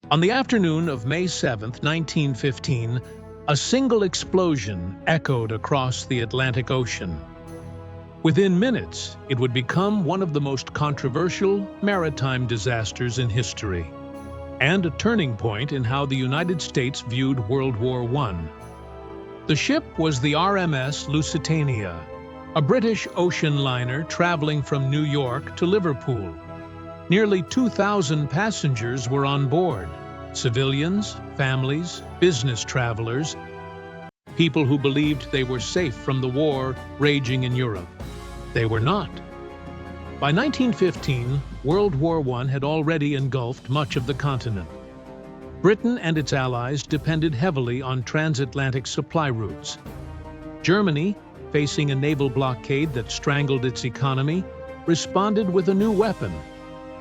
On the afternoon of May 7, 1915, a single explosion echoed across the Atlantic Ocean. Within minutes, it would become one of the most controversial maritime disasters in history, and a turning point in how the United States viewed World War I. The ship was the RMS Lusitania, a British ocean liner traveling from New York to Liverpool. Nearly 2,000 passengers were on board: civilians, families, business travelers, people who believed they were safe from the war raging in Europe. They were not. By 1915, World War I had already engulfed much of the continent. Britain and its allies depended heavily on transatlantic supply routes. Germany, facing a naval blockade that strangled its economy, responded with a new weapon: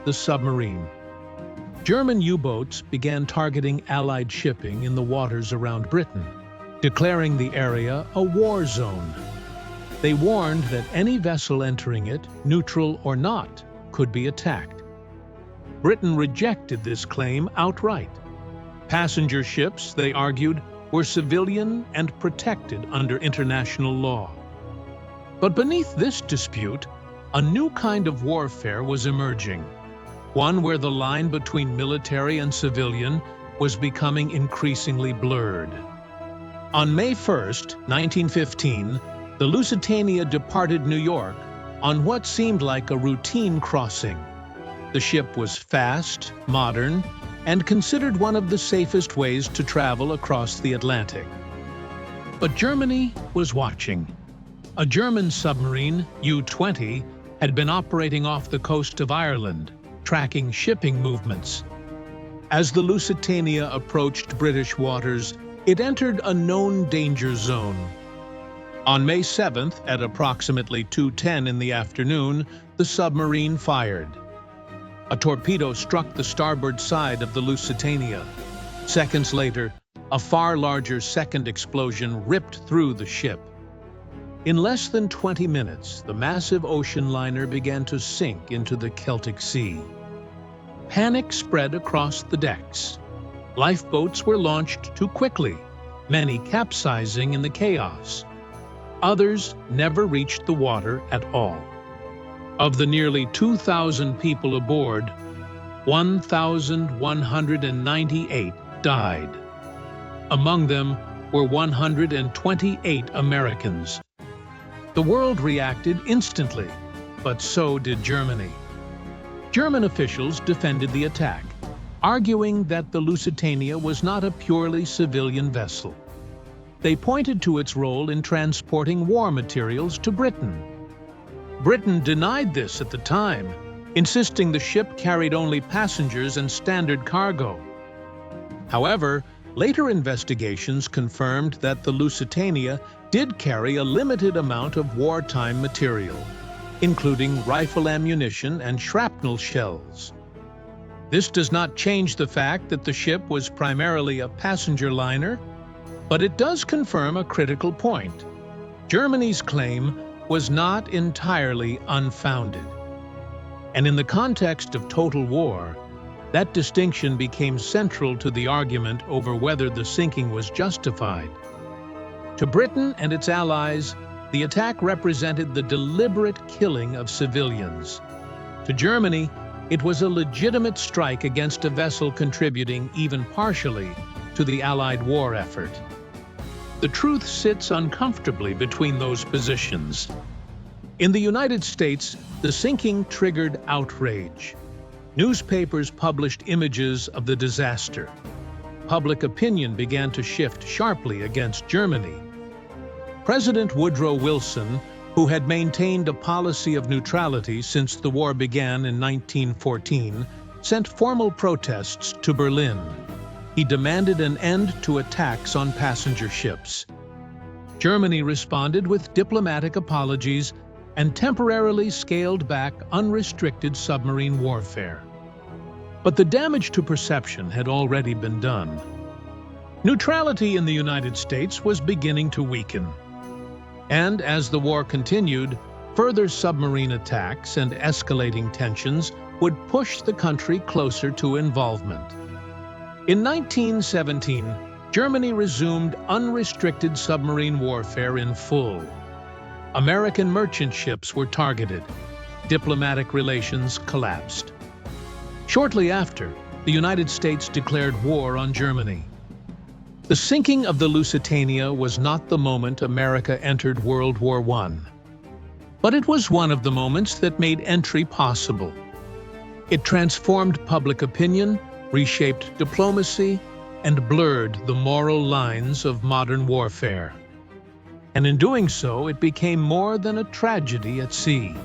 the submarine. German U-boats began targeting Allied shipping in the waters around Britain, declaring the area a war zone. They warned that any vessel entering it, neutral or not, could be attacked. Britain rejected this claim outright. Passenger ships, they argued, were civilian and protected under international law. But beneath this dispute, a new kind of warfare was emerging, one where the line between military and civilian was becoming increasingly blurred. On May 1, 1915, the Lusitania departed New York on what seemed like a routine crossing. The ship was fast, modern, and considered one of the safest ways to travel across the Atlantic. But Germany was watching. A German submarine, U-20, had been operating off the coast of Ireland, tracking shipping movements. As the Lusitania approached British waters, it entered a known danger zone. On May 7th, at approximately 2:10 in the afternoon, the submarine fired. A torpedo struck the starboard side of the Lusitania. Seconds later, a far larger second explosion ripped through the ship. In less than 20 minutes, the massive ocean liner began to sink into the Celtic Sea. Panic spread across the decks. Lifeboats were launched too quickly, many capsizing in the chaos. Others never reached the water at all. Of the nearly 2,000 people aboard, 1,198 died. Among them were 128 Americans. The world reacted instantly, but so did Germany. German officials defended the attack, arguing that the Lusitania was not a purely civilian vessel. They pointed to its role in transporting war materials to Britain. Britain denied this at the time, insisting the ship carried only passengers and standard cargo. However, later investigations confirmed that the Lusitania did carry a limited amount of wartime material, including rifle ammunition and shrapnel shells. This does not change the fact that the ship was primarily a passenger liner, but it does confirm a critical point. Germany's claim was not entirely unfounded. And in the context of total war, that distinction became central to the argument over whether the sinking was justified. To Britain and its allies, the attack represented the deliberate killing of civilians. To Germany, it was a legitimate strike against a vessel contributing, even partially, to the Allied war effort. The truth sits uncomfortably between those positions. In the United States, the sinking triggered outrage. Newspapers published images of the disaster. Public opinion began to shift sharply against Germany. President Woodrow Wilson, who had maintained a policy of neutrality since the war began in 1914, sent formal protests to Berlin. He demanded an end to attacks on passenger ships. Germany responded with diplomatic apologies and temporarily scaled back unrestricted submarine warfare. But the damage to perception had already been done. Neutrality in the United States was beginning to weaken. And as the war continued, further submarine attacks and escalating tensions would push the country closer to involvement. In 1917, Germany resumed unrestricted submarine warfare in full. American merchant ships were targeted. Diplomatic relations collapsed. Shortly after, the United States declared war on Germany. The sinking of the Lusitania was not the moment America entered World War I, but it was one of the moments that made entry possible. It transformed public opinion, reshaped diplomacy, and blurred the moral lines of modern warfare. And in doing so, it became more than a tragedy at sea.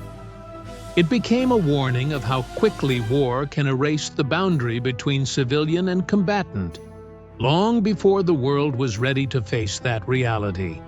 It became a warning of how quickly war can erase the boundary between civilian and combatant, long before the world was ready to face that reality.